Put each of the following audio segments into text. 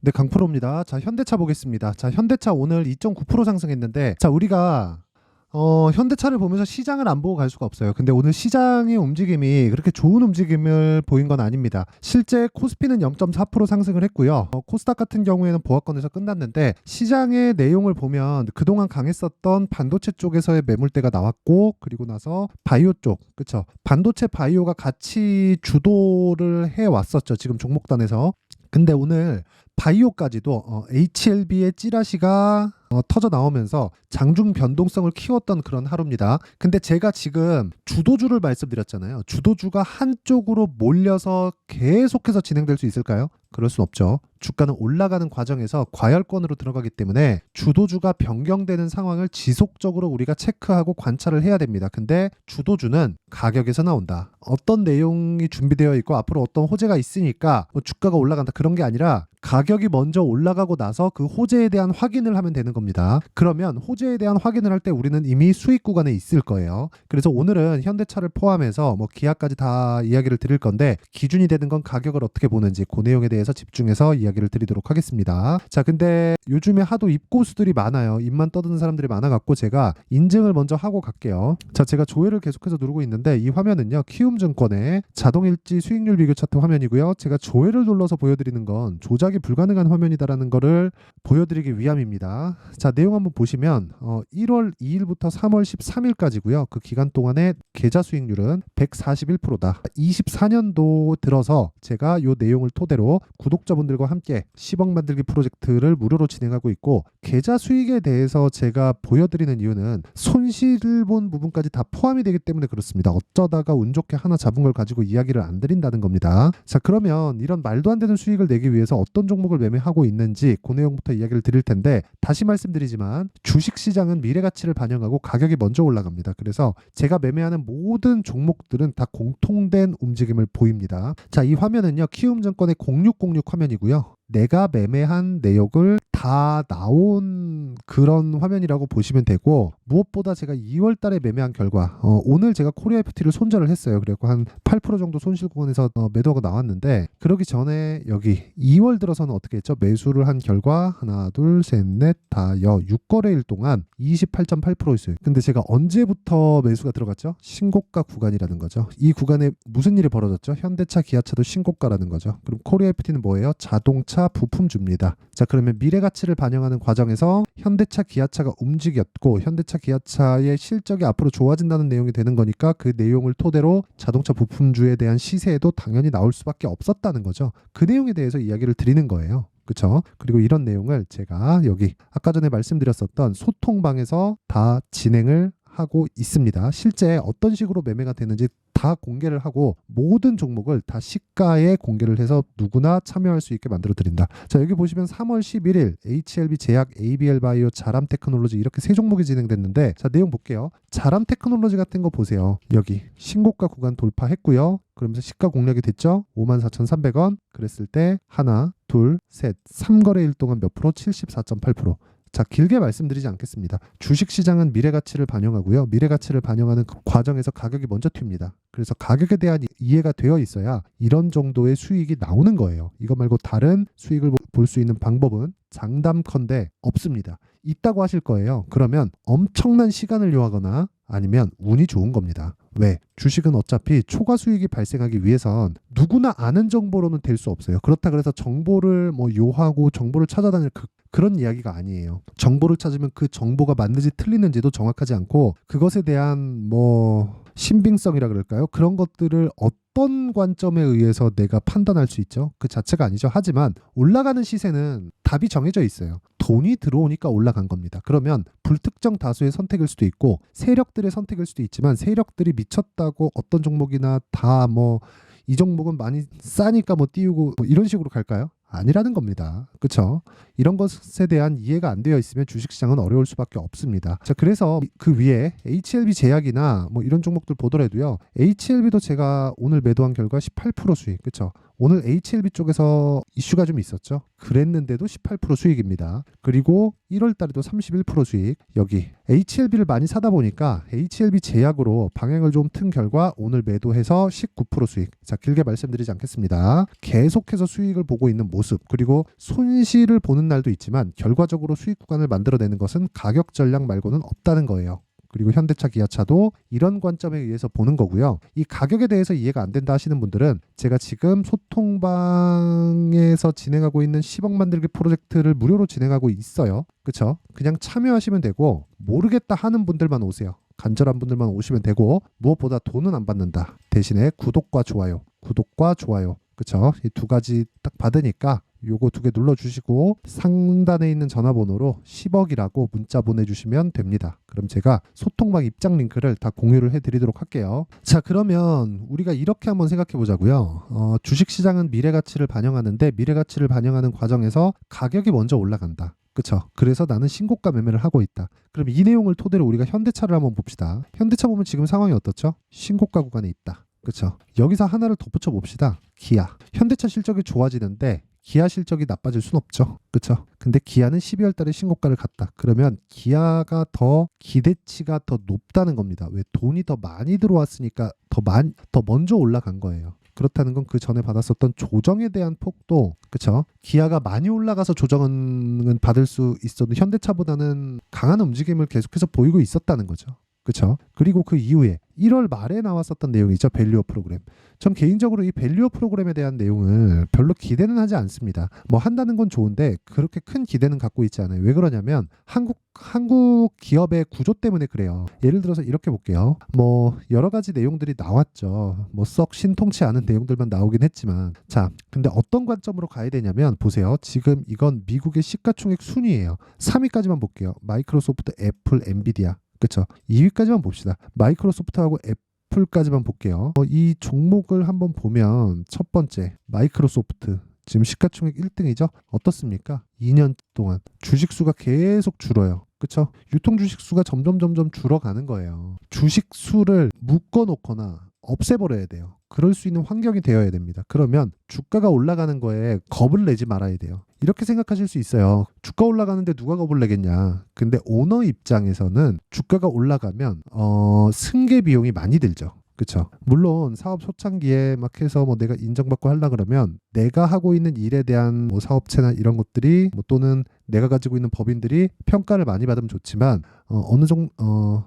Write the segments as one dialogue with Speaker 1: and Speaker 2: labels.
Speaker 1: 네, 강프로입니다. 자, 현대차 보겠습니다. 자, 현대차 오늘 2.9% 상승했는데, 자, 우리가 현대차를 보면서 시장을 안 보고 갈 수가 없어요. 근데 오늘 시장의 움직임이 그렇게 좋은 움직임을 보인 건 아닙니다. 실제 코스피는 0.4% 상승을 했고요. 코스닥 같은 경우에는 보합권에서 끝났는데, 시장의 내용을 보면 그동안 강했었던 반도체 쪽에서의 매물대가 나왔고, 그리고 나서 바이오 쪽, 그쵸? 반도체 바이오가 같이 주도를 해왔었죠. 지금 종목단에서. 근데 오늘 바이오까지도 HLB의 찌라시가 터져 나오면서 장중 변동성을 키웠던 그런 하루입니다. 근데 제가 지금 주도주를 말씀드렸잖아요. 주도주가 한쪽으로 몰려서 계속해서 진행될 수 있을까요? 그럴 순 없죠. 주가는 올라가는 과정에서 과열권으로 들어가기 때문에 주도주가 변경되는 상황을 지속적으로 우리가 체크하고 관찰을 해야 됩니다. 근데 주도주는 가격에서 나온다. 어떤 내용이 준비되어 있고 앞으로 어떤 호재가 있으니까 뭐 주가가 올라간다 그런 게 아니라 가격이 먼저 올라가고 나서 그 호재에 대한 확인을 하면 되는 겁니다. 그러면 호재에 대한 확인을 할 때 우리는 이미 수익 구간에 있을 거예요. 그래서 오늘은 현대차를 포함해서 뭐 기아까지 다 이야기를 드릴 건데, 기준이 되는 건 가격을 어떻게 보는지 그 내용에 대해서 집중해서 이야기를 드리도록 하겠습니다. 자, 근데 요즘에 하도 입고수들이 많아요. 입만 떠드는 사람들이 많아갖고 제가 인증을 먼저 하고 갈게요. 자, 제가 조회를 계속해서 누르고 있는데 이 화면은요, 키움증권의 자동일지 수익률 비교 차트 화면이고요. 제가 조회를 눌러서 보여드리는 건 조작이 불가능한 화면이다라는 거를 보여드리기 위함입니다. 자, 내용 한번 보시면 1월 2일부터 3월 13일까지고요. 그 기간 동안의 계좌 수익률은 141%다. 24년도 들어서 제가 이 내용을 토대로 구독자분들과 함께 10억 만들기 프로젝트를 무료로 진행하고 있고, 계좌 수익에 대해서 제가 보여드리는 이유는 손실을 본 부분까지 다 포함이 되기 때문에 그렇습니다. 어쩌다가 운 좋게 하나 잡은 걸 가지고 이야기를 안 드린다는 겁니다. 자, 그러면 이런 말도 안 되는 수익을 내기 위해서 어떤 종목을 매매하고 있는지 그 내용부터 이야기를 드릴 텐데, 다시 말씀드리지만 주식시장은 미래 가치를 반영하고 가격이 먼저 올라갑니다. 그래서 제가 매매하는 모든 종목들은 다 공통된 움직임을 보입니다. 자, 이 화면은요, 키움증권의 0606 화면이고요. 내가 매매한 내역을 다 나온 그런 화면이라고 보시면 되고, 무엇보다 제가 2월 달에 매매한 결과 오늘 제가 코리아 FT를 손절을 했어요. 그래서 한 8% 정도 손실 구간에서 매도하고 나왔는데, 그러기 전에 여기 2월 들어서는 어떻게 했죠? 매수를 한 결과 하나 둘 셋 넷 다 6거래일 동안 28.8% 있어요. 근데 제가 언제부터 매수가 들어갔죠? 신고가 구간이라는 거죠. 이 구간에 무슨 일이 벌어졌죠? 현대차 기아차도 신고가라는 거죠. 그럼 코리아 FT는 뭐예요? 자동차 부품주입니다. 자, 그러면 미래 가치를 반영하는 과정에서 현대차 기아차가 움직였고, 현대차 기아차의 실적이 앞으로 좋아진다는 내용이 되는 거니까 그 내용을 토대로 자동차 부품주에 대한 시세에도 당연히 나올 수밖에 없었다는 거죠. 그 내용에 대해서 이야기를 드리는 거예요. 그렇죠? 그리고 이런 내용을 제가 여기 아까 전에 말씀드렸었던 소통방에서 다 진행을 하고 있습니다. 실제 어떤 식으로 매매가 되는지 다 공개를 하고, 모든 종목을 다 시가에 공개를 해서 누구나 참여할 수 있게 만들어 드린다. 자, 여기 보시면 3월 11일 HLB 제약, ABL 바이오, 자람 테크놀로지 이렇게 세 종목이 진행됐는데, 자, 내용 볼게요. 자람 테크놀로지 같은 거 보세요. 여기 신고가 구간 돌파했고요. 그러면서 시가 공략이 됐죠. 54,300원. 그랬을 때 하나, 둘, 셋, 3거래일 동안 몇 프로? 74.8%. 자, 길게 말씀드리지 않겠습니다. 주식시장은 미래가치를 반영하고요. 미래가치를 반영하는 그 과정에서 가격이 먼저 튑니다. 그래서 가격에 대한 이해가 되어 있어야 이런 정도의 수익이 나오는 거예요. 이거 말고 다른 수익을 볼 수 있는 방법은 장담컨대 없습니다. 있다고 하실 거예요. 그러면 엄청난 시간을 요하거나 아니면 운이 좋은 겁니다. 왜? 주식은 어차피 초과 수익이 발생하기 위해선 누구나 아는 정보로는 될 수 없어요. 그렇다 그래서 정보를 뭐 요하고 정보를 찾아다닐 그런 이야기가 아니에요. 정보를 찾으면 그 정보가 맞는지 틀리는지도 정확하지 않고, 그것에 대한 뭐 신빙성이라 그럴까요? 그런 것들을 어떤 관점에 의해서 내가 판단할 수 있죠? 그 자체가 아니죠. 하지만 올라가는 시세는 답이 정해져 있어요. 돈이 들어오니까 올라간 겁니다. 그러면 불특정 다수의 선택일 수도 있고 세력들의 선택일 수도 있지만, 세력들이 미쳤다고 어떤 종목이나 다 뭐 이 종목은 많이 싸니까 뭐 띄우고 뭐 이런 식으로 갈까요? 아니라는 겁니다. 그렇죠? 이런 것에 대한 이해가 안 되어 있으면 주식시장은 어려울 수밖에 없습니다. 자, 그래서 그 위에 HLB 제약이나 뭐 이런 종목들 보더라도요. HLB도 제가 오늘 매도한 결과 18% 수익, 그렇죠? 오늘 HLB 쪽에서 이슈가 좀 있었죠. 그랬는데도 18% 수익입니다. 그리고 1월 달에도 31% 수익. 여기 HLB를 많이 사다 보니까 HLB 제약으로 방향을 좀 튼 결과 오늘 매도해서 19% 수익. 자, 길게 말씀드리지 않겠습니다. 계속해서 수익을 보고 있는 모습, 그리고 손실을 보는 날도 있지만 결과적으로 수익 구간을 만들어내는 것은 가격 전략 말고는 없다는 거예요. 그리고 현대차, 기아차도 이런 관점에 의해서 보는 거고요. 이 가격에 대해서 이해가 안 된다 하시는 분들은 제가 지금 소통방에서 진행하고 있는 10억 만들기 프로젝트를 무료로 진행하고 있어요. 그쵸? 그냥 참여하시면 되고, 모르겠다 하는 분들만 오세요. 간절한 분들만 오시면 되고, 무엇보다 돈은 안 받는다. 대신에 구독과 좋아요, 그쵸? 이 두 가지 딱 받으니까 요거 두 개 눌러주시고 상단에 있는 전화번호로 10억이라고 문자 보내주시면 됩니다. 그럼 제가 소통방 입장 링크를 다 공유를 해드리도록 할게요. 자, 그러면 우리가 이렇게 한번 생각해 보자고요. 주식시장은 미래가치를 반영하는데 미래가치를 반영하는 과정에서 가격이 먼저 올라간다. 그쵸? 그래서 나는 신고가 매매를 하고 있다. 그럼 이 내용을 토대로 우리가 현대차를 한번 봅시다. 현대차 보면 지금 상황이 어떻죠? 신고가 구간에 있다. 그쵸? 여기서 하나를 덧붙여 봅시다. 기아. 현대차 실적이 좋아지는데 기아 실적이 나빠질 순 없죠. 그쵸? 근데 기아는 12월 달에 신고가를 갔다. 그러면 기아가 더 기대치가 더 높다는 겁니다. 왜? 돈이 더 많이 들어왔으니까 더 먼저 올라간 거예요. 그렇다는 건 그 전에 받았었던 조정에 대한 폭도, 그쵸? 기아가 많이 올라가서 조정은 받을 수 있어도 현대차보다는 강한 움직임을 계속해서 보이고 있었다는 거죠. 그쵸? 그리고 그 이후에 1월 말에 나왔었던 내용이죠. 밸류어 프로그램. 전 개인적으로 이 밸류어 프로그램에 대한 내용을 별로 기대는 하지 않습니다. 뭐 한다는 건 좋은데 그렇게 큰 기대는 갖고 있지 않아요. 왜 그러냐면 한국 기업의 구조 때문에 그래요. 예를 들어서 이렇게 볼게요. 뭐 여러 가지 내용들이 나왔죠. 뭐 썩 신통치 않은 내용들만 나오긴 했지만, 자, 근데 어떤 관점으로 가야 되냐면 보세요. 지금 이건 미국의 시가총액 순위예요. 3위까지만 볼게요. 마이크로소프트, 애플, 엔비디아. 그쵸? 2위까지만 봅시다. 마이크로소프트하고 애플까지만 볼게요. 이 종목을 한번 보면 첫 번째 마이크로소프트 지금 시가총액 1등이죠. 어떻습니까? 2년 동안 주식수가 계속 줄어요. 그쵸? 유통 주식수가 점점 줄어가는 거예요. 주식수를 묶어놓거나 없애버려야 돼요. 그럴 수 있는 환경이 되어야 됩니다. 그러면 주가가 올라가는 거에 겁을 내지 말아야 돼요. 이렇게 생각하실 수 있어요. 주가 올라가는데 누가 겁을 내겠냐. 근데 오너 입장에서는 주가가 올라가면 승계 비용이 많이 들죠. 그쵸? 물론 사업 초창기에 막 해서 뭐 내가 인정받고 하려 그러면 내가 하고 있는 일에 대한 뭐 사업체나 이런 것들이 뭐 또는 내가 가지고 있는 법인들이 평가를 많이 받으면 좋지만 어느 정도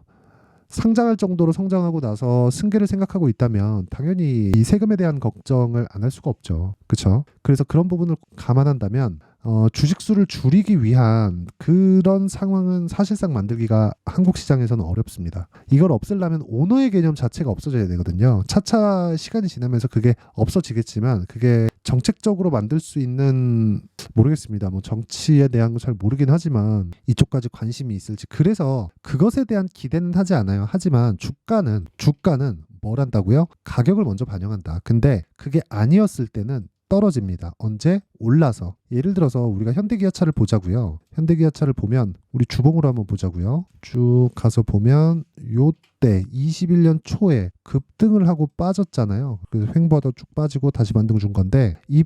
Speaker 1: 상장할 정도로 성장하고 나서 승계를 생각하고 있다면 당연히 이 세금에 대한 걱정을 안 할 수가 없죠. 그렇죠? 그래서 그런 부분을 감안한다면 주식수를 줄이기 위한 그런 상황은 사실상 만들기가 한국 시장에서는 어렵습니다. 이걸 없애려면 오너의 개념 자체가 없어져야 되거든요. 차차 시간이 지나면서 그게 없어지겠지만 그게 정책적으로 만들 수 있는, 모르겠습니다. 뭐 정치에 대한 거 잘 모르긴 하지만 이쪽까지 관심이 있을지. 그래서 그것에 대한 기대는 하지 않아요. 하지만 주가는 뭘 한다고요? 가격을 먼저 반영한다. 근데 그게 아니었을 때는 떨어집니다. 언제? 올라서. 예를 들어서 우리가 현대기아차를 보자고요. 현대기아차를 보면 우리 주봉으로 한번 보자고요. 쭉 가서 보면 요때 21년 초에 급등을 하고 빠졌잖아요. 그래서 횡보하다 쭉 빠지고 다시 반등 준 건데 이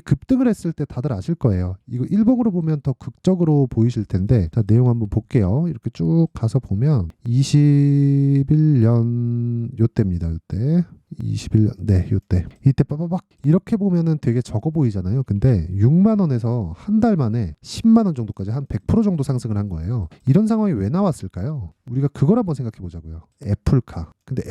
Speaker 1: 급등을 했을 때 다들 아실 거예요. 이거 일봉으로 보면 더 극적으로 보이실 텐데, 자, 내용 한번 볼게요. 이렇게 쭉 가서 보면 21년 요때입니다. 요때 21년, 네, 요때 이때 빠바박 이렇게 보면은 되게 적어 보이잖아요. 근데 6만 원에서 한 달 만에 10만 원 정도까지 한 100% 정도 상승을 한 거예요. 이런 상황이 왜 나왔을까요? 우리가 그걸 한번 생각해 보자고요. 애플카. 근데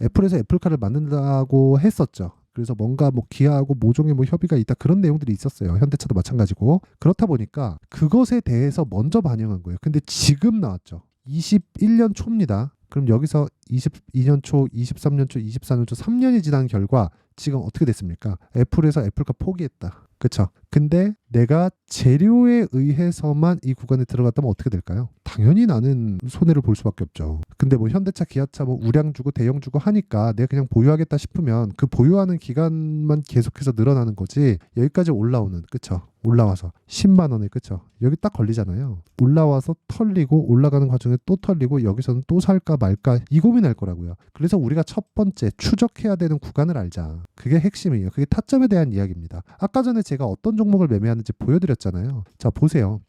Speaker 1: 애플에서 애플카를 만든다고 했었죠. 그래서 뭔가 뭐 기아하고 모종의 뭐 협의가 있다, 그런 내용들이 있었어요. 현대차도 마찬가지고. 그렇다 보니까 그것에 대해서 먼저 반영한 거예요. 근데 지금 나왔죠. 21년 초입니다. 그럼 여기서 22년 초, 23년 초, 24년 초 3년이 지난 결과 지금 어떻게 됐습니까? 애플에서 애플카 포기했다. 그쵸? 근데 내가 재료에 의해서만 이 구간에 들어갔다면 어떻게 될까요? 당연히 나는 손해를 볼 수밖에 없죠. 근데 뭐 현대차, 기아차 뭐 우량 주고 대형 주고 하니까 내가 그냥 보유하겠다 싶으면 그 보유하는 기간만 계속해서 늘어나는 거지. 여기까지 올라오는, 그쵸? 올라와서 10만 원에, 그쵸? 여기 딱 걸리잖아요. 올라와서 털리고 올라가는 과정에 또 털리고 여기서는 또 살까 말까 이 고민할 거라고요. 그래서 우리가 첫 번째 추적해야 되는 구간을 알자. 그게 핵심이에요. 그게 타점에 대한 이야기입니다. 아까 전에 제가 어떤 종목을 매매하는지 보여드렸잖아요. 자, 보세요.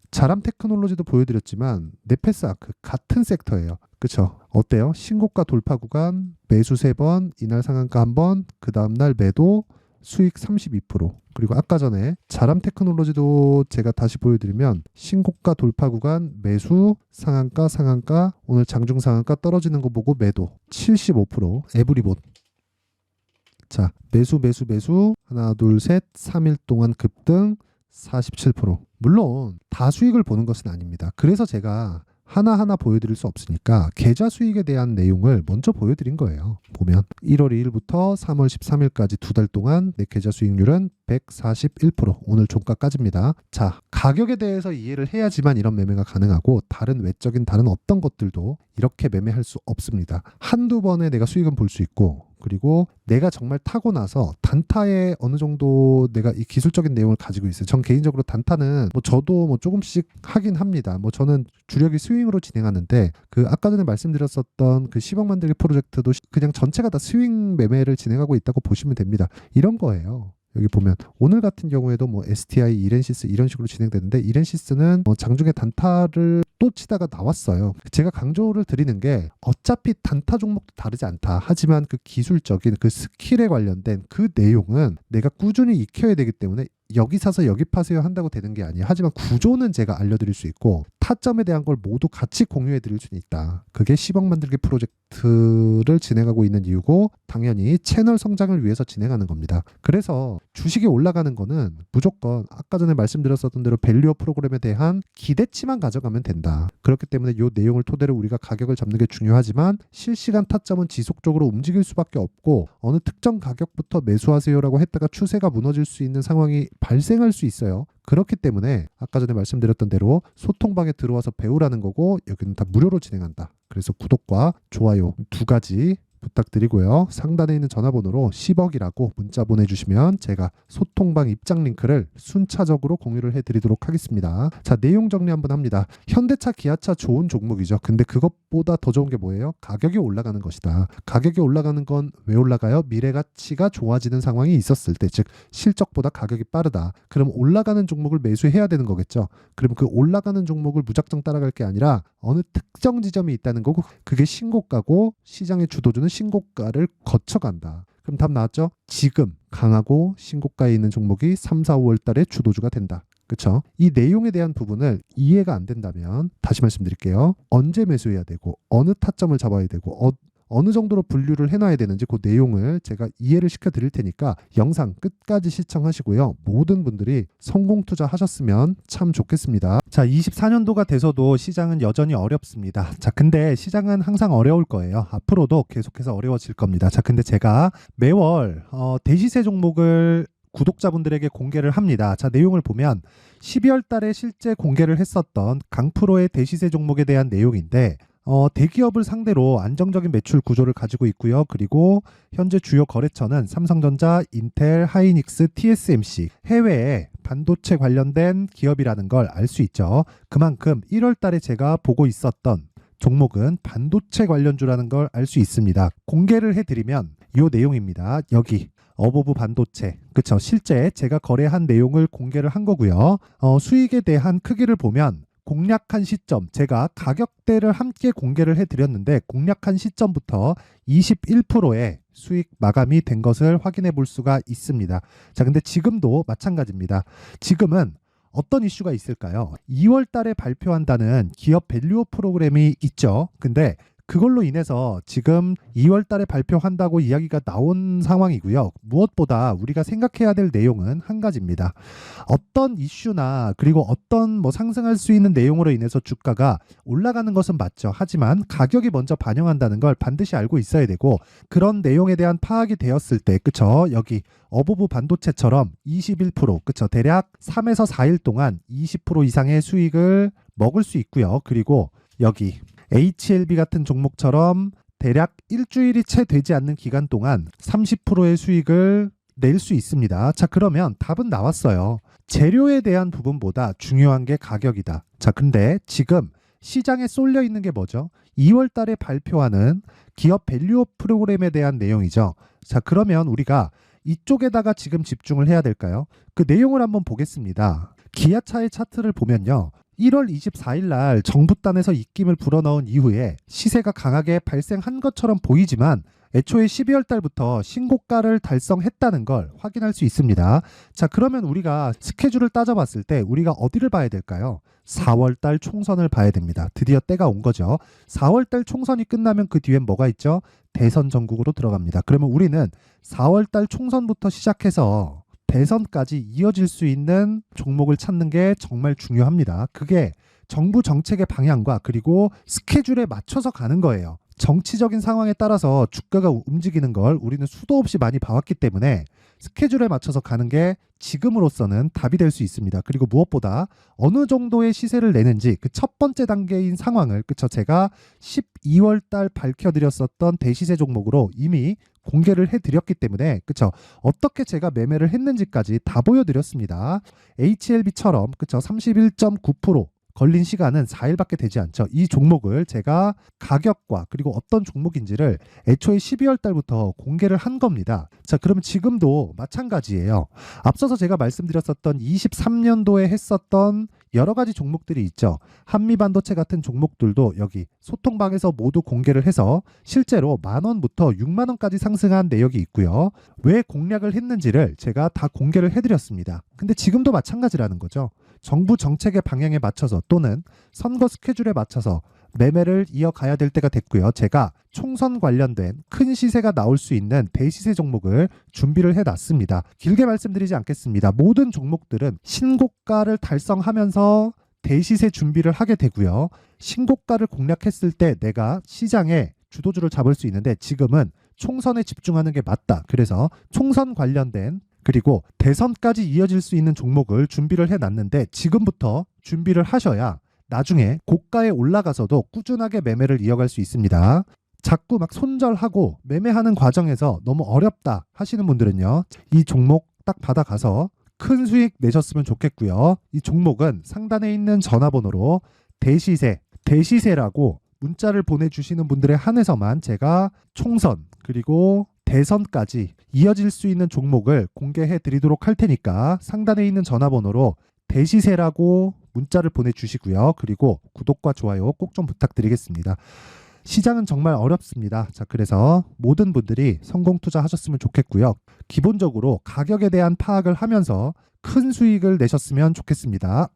Speaker 1: 자람 테크놀로지도 보여드렸지만 네페스아크 같은 섹터예요. 그쵸? 어때요? 신고가 돌파 구간 매수 3번, 이날 상한가 1번, 그 다음날 매도 수익 32%. 그리고 아까 전에 자람 테크놀로지도 제가 다시 보여드리면 신고가 돌파 구간 매수 상한가 오늘 장중 상한가 떨어지는 거 보고 매도 75%. 에브리봇. 자, 매수 하나 둘 셋 3일 동안 급등 47%. 물론 다 수익을 보는 것은 아닙니다. 그래서 제가 하나하나 보여드릴 수 없으니까 계좌 수익에 대한 내용을 먼저 보여드린 거예요. 보면 1월 2일부터 3월 13일까지 2달 동안 내 계좌 수익률은 141%. 오늘 종가까지입니다. 자, 가격에 대해서 이해를 해야지만 이런 매매가 가능하고 다른 외적인 다른 어떤 것들도 이렇게 매매할 수 없습니다. 한두 번에 내가 수익은 볼 수 있고 그리고 내가 정말 타고 나서 단타에 어느 정도 내가 이 기술적인 내용을 가지고 있어요. 전 개인적으로 단타는 뭐 저도 뭐 조금씩 하긴 합니다. 뭐 저는 주력이 스윙으로 진행하는데 그 아까 전에 말씀드렸었던 그 10억 만들기 프로젝트도 그냥 전체가 다 스윙 매매를 진행하고 있다고 보시면 됩니다. 이런 거예요. 여기 보면 오늘 같은 경우에도 뭐 STI, 이렌시스 이런 식으로 진행되는데 이렌시스는 장중에 단타를 또 치다가 나왔어요. 제가 강조를 드리는 게 어차피 단타 종목도 다르지 않다. 하지만 그 기술적인 그 스킬에 관련된 그 내용은 내가 꾸준히 익혀야 되기 때문에 여기 사서 여기 파세요 한다고 되는 게 아니에요. 하지만 구조는 제가 알려드릴 수 있고 타점에 대한 걸 모두 같이 공유해 드릴 수는 있다. 그게 10억 만들기 프로젝트를 진행하고 있는 이유고 당연히 채널 성장을 위해서 진행하는 겁니다. 그래서 주식이 올라가는 거는 무조건 아까 전에 말씀드렸었던 대로 밸류어 프로그램에 대한 기대치만 가져가면 된다. 그렇기 때문에 이 내용을 토대로 우리가 가격을 잡는 게 중요하지만 실시간 타점은 지속적으로 움직일 수밖에 없고 어느 특정 가격부터 매수하세요라고 했다가 추세가 무너질 수 있는 상황이 발생할 수 있어요. 그렇기 때문에 아까 전에 말씀드렸던 대로 소통방에 들어와서 배우라는 거고 여기는 다 무료로 진행한다. 그래서 구독과 좋아요 2가지 부탁드리고요. 상단에 있는 전화번호로 10억이라고 문자 보내주시면 제가 소통방 입장 링크를 순차적으로 공유를 해드리도록 하겠습니다. 자, 내용 정리 한번 합니다. 현대차, 기아차 좋은 종목이죠. 근데 그것보다 더 좋은 게 뭐예요? 가격이 올라가는 것이다. 가격이 올라가는 건 왜 올라가요? 미래 가치가 좋아지는 상황이 있었을 때, 즉 실적보다 가격이 빠르다. 그럼 올라가는 종목을 매수해야 되는 거겠죠. 그럼 그 올라가는 종목을 무작정 따라갈 게 아니라 어느 특정 지점이 있다는 거고 그게 신고가고 시장의 주도주는 신고가를 거쳐간다. 그럼 답 나왔죠? 지금 강하고 신고가에 있는 종목이 3, 4, 5월 달에 주도주가 된다. 그렇죠? 이 내용에 대한 부분을 이해가 안 된다면 다시 말씀드릴게요. 언제 매수해야 되고 어느 타점을 잡아야 되고 어느 정도로 분류를 해놔야 되는지 그 내용을 제가 이해를 시켜드릴 테니까 영상 끝까지 시청하시고요. 모든 분들이 성공 투자하셨으면 참 좋겠습니다. 자, 24년도가 돼서도 시장은 여전히 어렵습니다. 자, 근데 시장은 항상 어려울 거예요. 앞으로도 계속해서 어려워질 겁니다. 자, 근데 제가 매월 대시세 종목을 구독자분들에게 공개를 합니다. 자, 내용을 보면 12월 달에 실제 공개를 했었던 강프로의 대시세 종목에 대한 내용인데 대기업을 상대로 안정적인 매출 구조를 가지고 있고요. 그리고 현재 주요 거래처는 삼성전자, 인텔, 하이닉스, TSMC, 해외에 반도체 관련된 기업이라는 걸 알 수 있죠. 그만큼 1월 달에 제가 보고 있었던 종목은 반도체 관련주라는 걸 알 수 있습니다. 공개를 해드리면 이 내용입니다. 여기 어보브 반도체, 그쵸? 실제 제가 거래한 내용을 공개를 한 거고요. 수익에 대한 크기를 보면 공략한 시점, 제가 가격대를 함께 공개를 해드렸는데 공략한 시점부터 21%의 수익 마감이 된 것을 확인해 볼 수가 있습니다. 자, 근데 지금도 마찬가지입니다. 지금은 어떤 이슈가 있을까요? 2월 달에 발표한다는 기업 밸류어 프로그램이 있죠. 근데 그걸로 인해서 지금 2월 달에 발표한다고 이야기가 나온 상황이고요. 무엇보다 우리가 생각해야 될 내용은 한 가지입니다. 어떤 이슈나 그리고 어떤 뭐 상승할 수 있는 내용으로 인해서 주가가 올라가는 것은 맞죠. 하지만 가격이 먼저 반영한다는 걸 반드시 알고 있어야 되고, 그런 내용에 대한 파악이 되었을 때, 그쵸? 여기 어부부 반도체처럼 21%, 그쵸? 대략 3에서 4일 동안 20% 이상의 수익을 먹을 수 있고요. 그리고 여기 HLB 같은 종목처럼 대략 일주일이 채 되지 않는 기간 동안 30%의 수익을 낼 수 있습니다. 자, 그러면 답은 나왔어요. 재료에 대한 부분보다 중요한 게 가격이다. 자, 근데 지금 시장에 쏠려 있는 게 뭐죠? 2월 달에 발표하는 기업 밸류업 프로그램에 대한 내용이죠. 자, 그러면 우리가 이쪽에다가 지금 집중을 해야 될까요? 그 내용을 한번 보겠습니다. 기아차의 차트를 보면요. 1월 24일 날 정부단에서 입김을 불어넣은 이후에 시세가 강하게 발생한 것처럼 보이지만 애초에 12월 달부터 신고가를 달성했다는 걸 확인할 수 있습니다. 자, 그러면 우리가 스케줄을 따져봤을 때 우리가 어디를 봐야 될까요? 4월 달 총선을 봐야 됩니다. 드디어 때가 온 거죠. 4월 달 총선이 끝나면 그 뒤엔 뭐가 있죠? 대선 전국으로 들어갑니다. 그러면 우리는 4월 달 총선부터 시작해서 대선까지 이어질 수 있는 종목을 찾는 게 정말 중요합니다. 그게 정부 정책의 방향과 그리고 스케줄에 맞춰서 가는 거예요. 정치적인 상황에 따라서 주가가 움직이는 걸 우리는 수도 없이 많이 봐왔기 때문에 스케줄에 맞춰서 가는 게 지금으로서는 답이 될 수 있습니다. 그리고 무엇보다 어느 정도의 시세를 내는지 그 첫 번째 단계인 상황을, 그쵸? 제가 12월 달 밝혀드렸었던 대시세 종목으로 이미 공개를 해드렸기 때문에, 그쵸? 어떻게 제가 매매를 했는지까지 다 보여드렸습니다. HLB처럼, 그쵸? 31.9% 걸린 시간은 4일밖에 되지 않죠. 이 종목을 제가 가격과 그리고 어떤 종목인지를 애초에 12월 달부터 공개를 한 겁니다. 자, 그러면 지금도 마찬가지예요. 앞서서 제가 말씀드렸었던 23년도에 했었던 여러 가지 종목들이 있죠. 한미반도체 같은 종목들도 여기 소통방에서 모두 공개를 해서 실제로 10,000원부터 60,000원까지 상승한 내역이 있고요. 왜 공략을 했는지를 제가 다 공개를 해드렸습니다. 근데 지금도 마찬가지라는 거죠. 정부 정책의 방향에 맞춰서 또는 선거 스케줄에 맞춰서 매매를 이어가야 될 때가 됐고요. 제가 총선 관련된 큰 시세가 나올 수 있는 대시세 종목을 준비를 해놨습니다. 길게 말씀드리지 않겠습니다. 모든 종목들은 신고가를 달성하면서 대시세 준비를 하게 되고요. 신고가를 공략했을 때 내가 시장에 주도주를 잡을 수 있는데 지금은 총선에 집중하는 게 맞다. 그래서 총선 관련된 그리고 대선까지 이어질 수 있는 종목을 준비를 해놨는데 지금부터 준비를 하셔야 나중에 고가에 올라가서도 꾸준하게 매매를 이어갈 수 있습니다. 자꾸 막 손절하고 매매하는 과정에서 너무 어렵다 하시는 분들은요. 이 종목 딱 받아가서 큰 수익 내셨으면 좋겠고요. 이 종목은 상단에 있는 전화번호로 대시세라고 문자를 보내주시는 분들에 한해서만 제가 총선 그리고 대선까지 이어질 수 있는 종목을 공개해 드리도록 할 테니까 상단에 있는 전화번호로 대시세라고 문자를 보내주시고요. 그리고 구독과 좋아요 꼭 좀 부탁드리겠습니다. 시장은 정말 어렵습니다. 자, 그래서 모든 분들이 성공 투자하셨으면 좋겠고요. 기본적으로 가격에 대한 파악을 하면서 큰 수익을 내셨으면 좋겠습니다.